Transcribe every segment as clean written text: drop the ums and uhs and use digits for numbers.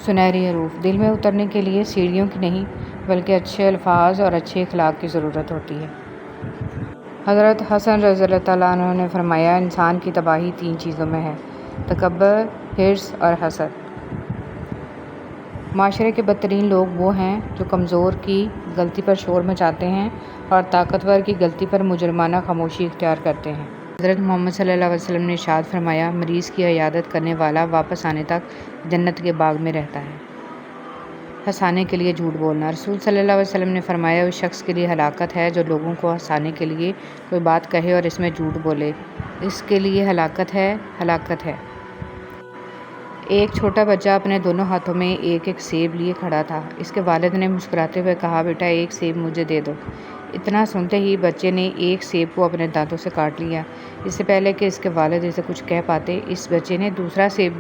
سنہری حروف دل میں اترنے کے لیے سیڑھیوں کی نہیں بلکہ اچھے الفاظ اور اچھے اخلاق کی ضرورت ہوتی ہے۔ حضرت حسن رضی اللہ تعالیٰ عنہ نے فرمایا، انسان کی تباہی 3 چیزوں میں ہے: تکبر، حرص اور حسد۔ معاشرے کے بدترین لوگ وہ ہیں جو کمزور کی غلطی پر شور مچاتے ہیں اور طاقتور کی غلطی پر مجرمانہ خاموشی اختیار کرتے ہیں۔ حضرت محمد صلی اللہ علیہ وسلم نے ارشاد فرمایا، مریض کی عیادت کرنے والا واپس آنے تک جنت کے باغ میں رہتا ہے۔ ہنسانے کے لیے جھوٹ بولنا۔ رسول صلی اللہ علیہ وسلم نے فرمایا، اس شخص کے لیے ہلاکت ہے جو لوگوں کو ہنسانے کے لیے کوئی بات کہے اور اس میں جھوٹ بولے، اس کے لیے ہلاکت ہے، ہلاکت ہے۔ ایک چھوٹا بچہ اپنے دونوں ہاتھوں میں ایک ایک سیب لیے کھڑا تھا۔ اس کے والد نے مسکراتے ہوئے کہا، بیٹا ایک سیب مجھے دے دو۔ اتنا سنتے ہی بچے نے ایک سیب کو اپنے دانتوں سے کاٹ لیا۔ اس سے پہلے کہ اس کے والد اسے کچھ کہہ پاتے، اس بچے نے دوسرا سیب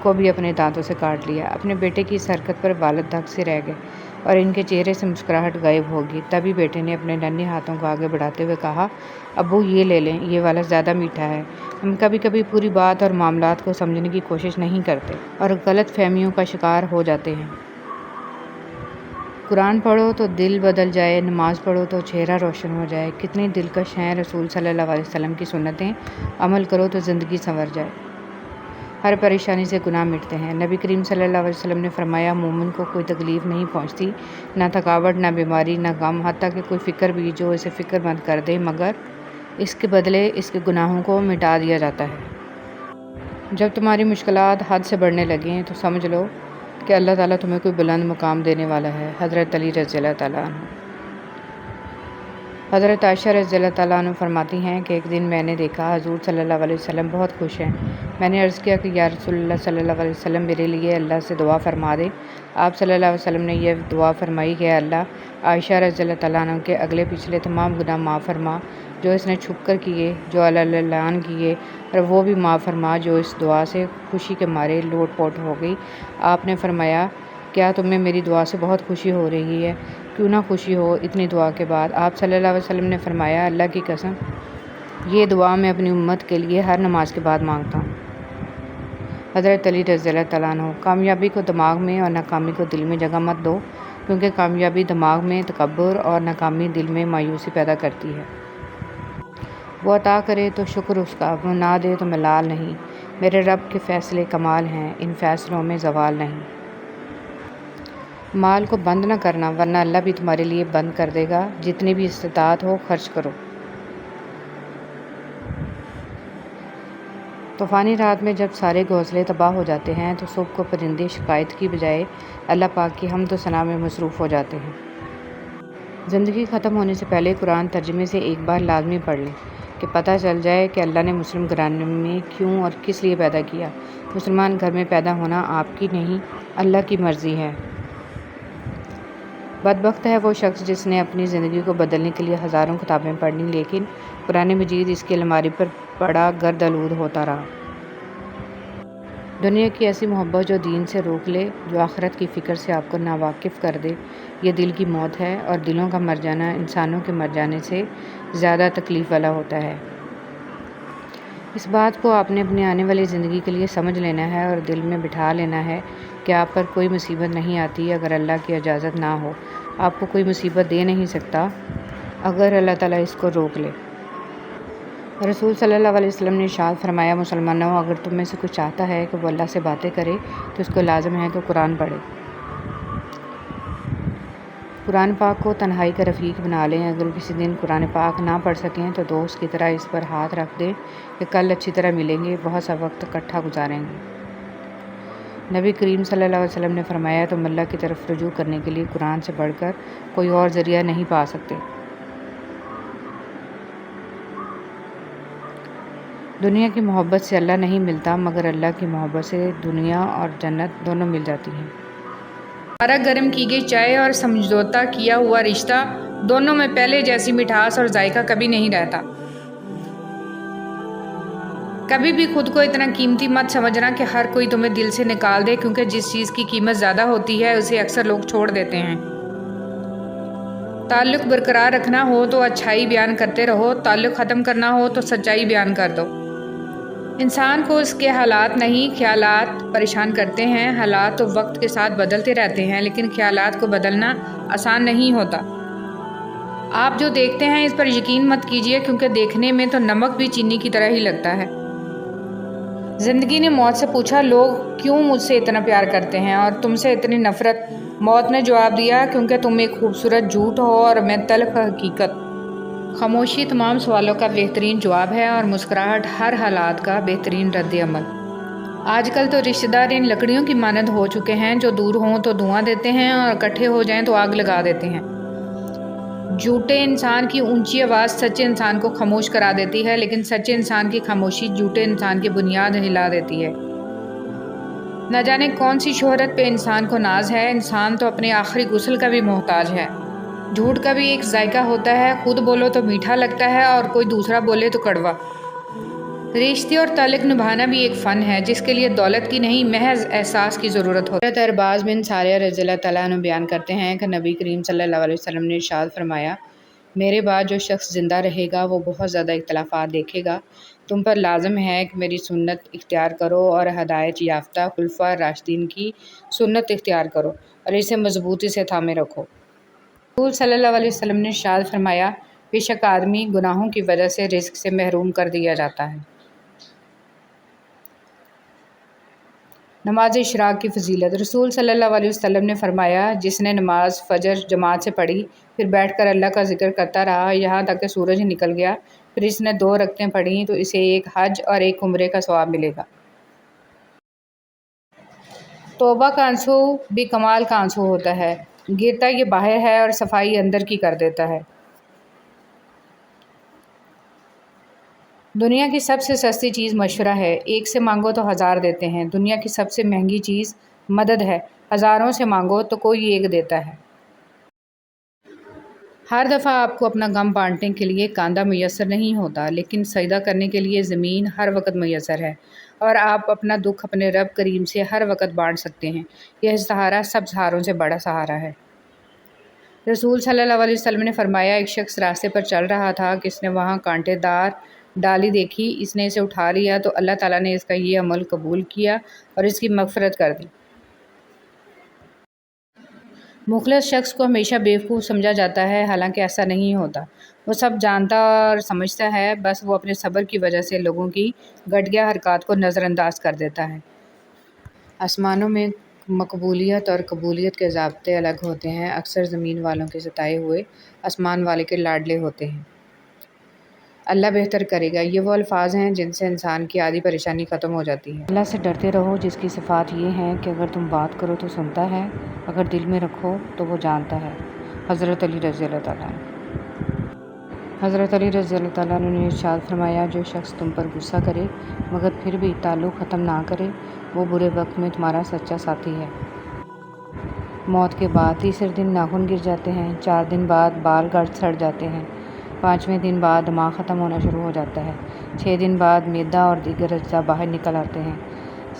کو بھی اپنے دانتوں سے کاٹ لیا۔ اپنے بیٹے کی اس حرکت پر والد دھک سے رہ گئے اور ان کے چہرے سے مسکراہٹ غائب ہو گئی۔ تبھی بیٹے نے اپنے ننھے ہاتھوں کو آگے بڑھاتے ہوئے کہا، ابو یہ لے لیں، یہ والا زیادہ میٹھا ہے۔ ہم کبھی کبھی پوری بات اور معاملات کو سمجھنے کی کوشش نہیں کرتے اور غلط فہمیوں کا شکار ہو جاتے ہیں۔ قرآن پڑھو تو دل بدل جائے، نماز پڑھو تو چہرہ روشن ہو جائے۔ کتنی دلکش ہیں رسول صلی اللہ علیہ وسلم کی سنتیں، عمل کرو تو زندگی سنور جائے۔ ہر پریشانی سے گناہ مٹتے ہیں۔ نبی کریم صلی اللہ علیہ وسلم نے فرمایا، مومن کو کوئی تکلیف نہیں پہنچتی، نہ تھکاوٹ، نہ بیماری، نہ غم، حتیٰ کہ کوئی فکر بھی جو اسے فکر مند کر دے، مگر اس کے بدلے اس کے گناہوں کو مٹا دیا جاتا ہے۔ جب تمہاری مشکلات حد سے بڑھنے لگیں تو سمجھ لو کہ اللہ تعالیٰ تمہیں کوئی بلند مقام دینے والا ہے۔ حضرت علی رضی اللہ تعالیٰ عنہ۔ حضرت عائشہ رضی اللہ تعالیٰ عنہ فرماتی ہیں کہ ایک دن میں نے دیکھا حضور صلی اللہ علیہ وسلم بہت خوش ہیں۔ میں نے عرض کیا کہ یا رسول اللہ صلی اللہ علیہ وسلم، میرے لیے اللہ سے دعا فرما دیں۔ آپ صلی اللہ علیہ وسلم نے یہ دعا فرمائی کہ اللہ عائشہ رضی اللہ تعالیٰ عنہ کے اگلے پچھلے تمام گناہ معاف فرما، جو اس نے چھپ کر کیے، جو علانیہ کیے، اور وہ بھی معاف فرما جو اس دعا سے خوشی کے مارے لوٹ پوٹ ہو گئی۔ آپ نے فرمایا، کیا تمہیں میری دعا سے بہت خوشی ہو رہی ہے؟ کیوں نہ خوشی ہو اتنی دعا کے بعد؟ آپ صلی اللہ علیہ وسلم نے فرمایا، اللہ کی قسم، یہ دعا میں اپنی امت کے لیے ہر نماز کے بعد مانگتا ہوں۔ حضرت علی رضی اللہ تعالیٰ عنہ۔ کامیابی کو دماغ میں اور ناکامی کو دل میں جگہ مت دو، کیونکہ کامیابی دماغ میں تکبر اور ناکامی دل میں مایوسی پیدا کرتی ہے۔ وہ عطا کرے تو شکر اس کا، وہ نہ دے تو ملال نہیں۔ میرے رب کے فیصلے کمال ہیں، ان فیصلوں میں زوال نہیں۔ مال کو بند نہ کرنا، ورنہ اللہ بھی تمہارے لیے بند کر دے گا۔ جتنی بھی استطاعت ہو خرچ کرو۔ طوفانی رات میں جب سارے گھونسلے تباہ ہو جاتے ہیں تو صبح کو پرندے شکایت کی بجائے اللہ پاک کی حمد و ثنا میں مصروف ہو جاتے ہیں۔ زندگی ختم ہونے سے پہلے قرآن ترجمے سے ایک بار لازمی پڑھ لیں کہ پتہ چل جائے کہ اللہ نے مسلم گھرانے میں کیوں اور کس لیے پیدا کیا۔ مسلمان گھر میں پیدا ہونا آپ کی نہیں، اللہ کی مرضی ہے۔ بدبخت ہے وہ شخص جس نے اپنی زندگی کو بدلنے کے لیے ہزاروں کتابیں پڑھ لیں، لیکن قرآن مجید اس کی الماری پر پڑا گرد آلود ہوتا رہا۔ دنیا کی ایسی محبت جو دین سے روک لے، جو آخرت کی فکر سے آپ کو ناواقف کر دے، یہ دل کی موت ہے، اور دلوں کا مر جانا انسانوں کے مر جانے سے زیادہ تکلیف والا ہوتا ہے۔ اس بات کو آپ نے اپنی آنے والی زندگی کے لیے سمجھ لینا ہے اور دل میں بٹھا لینا ہے کہ آپ پر کوئی مصیبت نہیں آتی اگر اللہ کی اجازت نہ ہو۔ آپ کو کوئی مصیبت دے نہیں سکتا اگر اللہ تعالیٰ اس کو روک لے۔ رسول صلی اللہ علیہ وسلم نے ارشاد فرمایا، مسلمانوں، اگر تم میں سے کوئی چاہتا ہے کہ وہ اللہ سے باتیں کرے تو اس کو لازم ہے کہ قرآن پڑھے۔ قرآن پاک کو تنہائی کا رفیق بنا لیں۔ اگر کسی دن قرآن پاک نہ پڑھ سکیں تو دوست کی طرح اس پر ہاتھ رکھ دیں کہ کل اچھی طرح ملیں گے، بہت سا وقت اکٹھا گزاریں گے۔ نبی کریم صلی اللہ علیہ وسلم نے فرمایا، تم اللہ کی طرف رجوع کرنے کے لیے قرآن سے بڑھ کر کوئی اور ذریعہ نہیں پا سکتے۔ دنیا کی محبت سے اللہ نہیں ملتا، مگر اللہ کی محبت سے دنیا اور جنت دونوں مل جاتی ہیں۔ دوبارہ گرم کی گئی چائے اور سمجھوتا کیا ہوا رشتہ، دونوں میں پہلے جیسی مٹھاس اور ذائقہ کبھی نہیں رہتا۔ کبھی بھی خود کو اتنا قیمتی مت سمجھنا کہ ہر کوئی تمہیں دل سے نکال دے، کیونکہ جس چیز کی قیمت زیادہ ہوتی ہے اسے اکثر لوگ چھوڑ دیتے ہیں۔ تعلق برقرار رکھنا ہو تو اچھائی بیان کرتے رہو، تعلق ختم کرنا ہو تو سچائی بیان کر دو۔ انسان کو اس کے حالات نہیں خیالات پریشان کرتے ہیں۔ حالات تو وقت کے ساتھ بدلتے رہتے ہیں لیکن خیالات کو بدلنا آسان نہیں ہوتا۔ آپ جو دیکھتے ہیں اس پر یقین مت کیجیے کیونکہ دیکھنے میں تو نمک بھی چینی کی طرح ہی لگتا ہے۔ زندگی نے موت سے پوچھا لوگ کیوں مجھ سے اتنا پیار کرتے ہیں اور تم سے اتنی نفرت؟ موت نے جواب دیا کیونکہ تم ایک خوبصورت جھوٹ ہو اور میں تلخ حقیقت۔ خاموشی تمام سوالوں کا بہترین جواب ہے اور مسکراہٹ ہر حالات کا بہترین رد عمل۔ آج کل تو رشتہ دار ان لکڑیوں کی مانند ہو چکے ہیں جو دور ہوں تو دھواں دیتے ہیں اور اکٹھے ہو جائیں تو آگ لگا دیتے ہیں۔ جھوٹے انسان کی اونچی آواز سچے انسان کو خاموش کرا دیتی ہے لیکن سچے انسان کی خاموشی جھوٹے انسان کی بنیاد ہلا دیتی ہے۔ نہ جانے کون سی شہرت پہ انسان کو ناز ہے، انسان تو اپنے آخری غسل کا بھی محتاج ہے۔ جھوٹ کا بھی ایک ذائقہ ہوتا ہے، خود بولو تو میٹھا لگتا ہے اور کوئی دوسرا بولے تو کڑوا۔ رشتے اور تعلق نبھانا بھی ایک فن ہے جس کے لیے دولت کی نہیں محض احساس کی ضرورت ہوتی ہے۔ حضرت ارباز بن ساریہ رضی اللہ تعالیٰ عنہ بیان کرتے ہیں کہ نبی کریم صلی اللہ علیہ وسلم نے ارشاد فرمایا، میرے بعد جو شخص زندہ رہے گا وہ بہت زیادہ اختلافات دیکھے گا۔ تم پر لازم ہے کہ میری سنت اختیار کرو اور ہدایت یافتہ خلفائے راشدین کی سنت اختیار کرو اور اسے مضبوطی سے تھامے رکھو۔ رسول صلی اللہ علیہ وسلم نے ارشاد فرمایا، بے شک آدمی گناہوں کی وجہ سے رزق سے محروم کر دیا جاتا ہے۔ نماز اشراق کی فضیلت۔ رسول صلی اللہ علیہ وسلم نے فرمایا، جس نے نماز فجر جماعت سے پڑھی پھر بیٹھ کر اللہ کا ذکر کرتا رہا یہاں تک کہ سورج نکل گیا، پھر اس نے 2 رکعتیں پڑھیں تو اسے ایک حج اور ایک عمرے کا ثواب ملے گا۔ توبہ کا آنسو بھی کمال کا آنسو ہوتا ہے، گرتا یہ باہر ہے اور صفائی اندر کی کر دیتا ہے۔ دنیا کی سب سے سستی چیز مشورہ ہے، ایک سے مانگو تو 1000 دیتے ہیں۔ دنیا کی سب سے مہنگی چیز مدد ہے، ہزاروں سے مانگو تو کوئی ایک دیتا ہے۔ ہر دفعہ آپ کو اپنا غم بانٹنے کے لیے کاندھا میسر نہیں ہوتا لیکن سجدہ کرنے کے لیے زمین ہر وقت میسر ہے، اور آپ اپنا دکھ اپنے رب کریم سے ہر وقت بانٹ سکتے ہیں۔ یہ سہارا سب سہاروں سے بڑا سہارا ہے۔ رسول صلی اللہ علیہ وسلم نے فرمایا، ایک شخص راستے پر چل رہا تھا کہ اس نے وہاں کانٹے دار ڈالی دیکھی، اس نے اسے اٹھا لیا تو اللہ تعالیٰ نے اس کا یہ عمل قبول کیا اور اس کی مغفرت کر دی۔ مخلص شخص کو ہمیشہ بیوقوف سمجھا جاتا ہے، حالانکہ ایسا نہیں ہوتا۔ وہ سب جانتا اور سمجھتا ہے، بس وہ اپنے صبر کی وجہ سے لوگوں کی گھٹیا حرکات کو نظر انداز کر دیتا ہے۔ آسمانوں میں مقبولیت اور قبولیت کے ضابطے الگ ہوتے ہیں، اکثر زمین والوں کے ستائے ہوئے آسمان والے کے لاڈلے ہوتے ہیں۔ اللہ بہتر کرے گا، یہ وہ الفاظ ہیں جن سے انسان کی آدھی پریشانی ختم ہو جاتی ہے۔ اللہ سے ڈرتے رہو جس کی صفات یہ ہیں کہ اگر تم بات کرو تو سنتا ہے، اگر دل میں رکھو تو وہ جانتا ہے۔ حضرت علی رضی اللہ تعالیٰ عنہ۔ حضرت علی رضی اللہ تعالیٰ عنہ نے ارشاد فرمایا، جو شخص تم پر غصہ کرے مگر پھر بھی تعلق ختم نہ کرے وہ برے وقت میں تمہارا سچا ساتھی ہے۔ موت کے بعد تیسرے دن ناخن گر جاتے ہیں، 4 دن بعد بال گھٹ سڑ جاتے ہیں، 5ویں دن بعد دماغ ختم ہونا شروع ہو جاتا ہے، 6 دن بعد معدہ اور دیگر اجزاء باہر نکل آتے ہیں،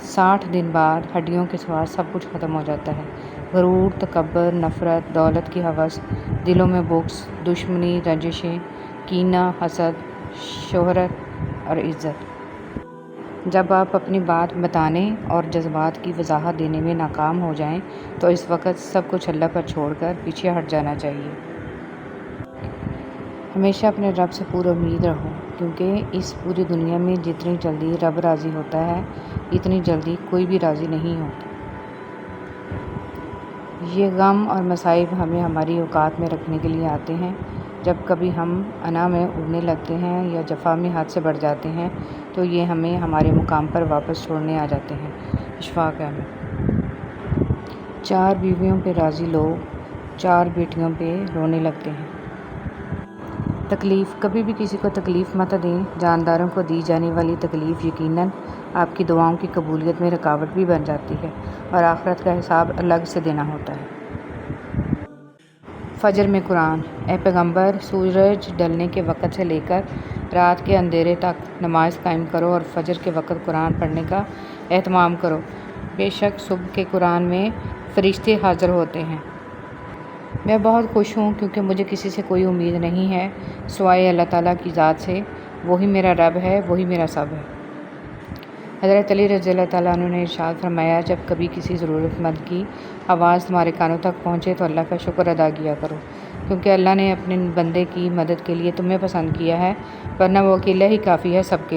60 دن بعد ہڈیوں کے سوا سب کچھ ختم ہو جاتا ہے۔ غرور، تکبر، نفرت، دولت کی ہوس، دلوں میں بغض، دشمنی، رنجشیں، کینہ، حسد، شہرت اور عزت۔ جب آپ اپنی بات بتانے اور جذبات کی وضاحت دینے میں ناکام ہو جائیں تو اس وقت سب کچھ اللہ پر چھوڑ کر پیچھے ہٹ جانا چاہیے۔ ہمیشہ اپنے رب سے پورا امید رہو، کیونکہ اس پوری دنیا میں جتنی جلدی رب راضی ہوتا ہے اتنی جلدی کوئی بھی راضی نہیں ہوتا۔ یہ غم اور مصائب ہمیں ہماری اوقات میں رکھنے کے لیے آتے ہیں۔ جب کبھی ہم انا میں اڑنے لگتے ہیں یا جفا میں حد سے بڑھ جاتے ہیں تو یہ ہمیں ہمارے مقام پر واپس چھوڑنے آ جاتے ہیں۔ اشفاق احمد۔ 4 بیویوں پہ راضی لوگ 4 بیٹیوں پہ رونے لگتے ہیں۔ تکلیف۔ کبھی بھی کسی کو تکلیف مت دیں، جانداروں کو دی جانے والی تکلیف یقیناً آپ کی دعاؤں کی قبولیت میں رکاوٹ بھی بن جاتی ہے اور آخرت کا حساب الگ سے دینا ہوتا ہے۔ فجر میں قرآن۔ اے پیغمبر، سورج ڈھلنے کے وقت سے لے کر رات کے اندھیرے تک نماز قائم کرو اور فجر کے وقت قرآن پڑھنے کا اہتمام کرو، بے شک صبح کے قرآن میں فرشتے حاضر ہوتے ہیں۔ میں بہت خوش ہوں کیونکہ مجھے کسی سے کوئی امید نہیں ہے سوائے اللہ تعالیٰ کی ذات سے، وہی میرا رب ہے، وہی میرا سب ہے۔ حضرت علی رضی اللہ تعالیٰ عنہ نے ارشاد فرمایا، جب کبھی کسی ضرورت مند کی آواز تمہارے کانوں تک پہنچے تو اللہ کا شکر ادا کیا کرو، کیونکہ اللہ نے اپنے بندے کی مدد کے لیے تمہیں پسند کیا ہے، ورنہ وہ اکیلا ہی کافی ہے سب کے لیے۔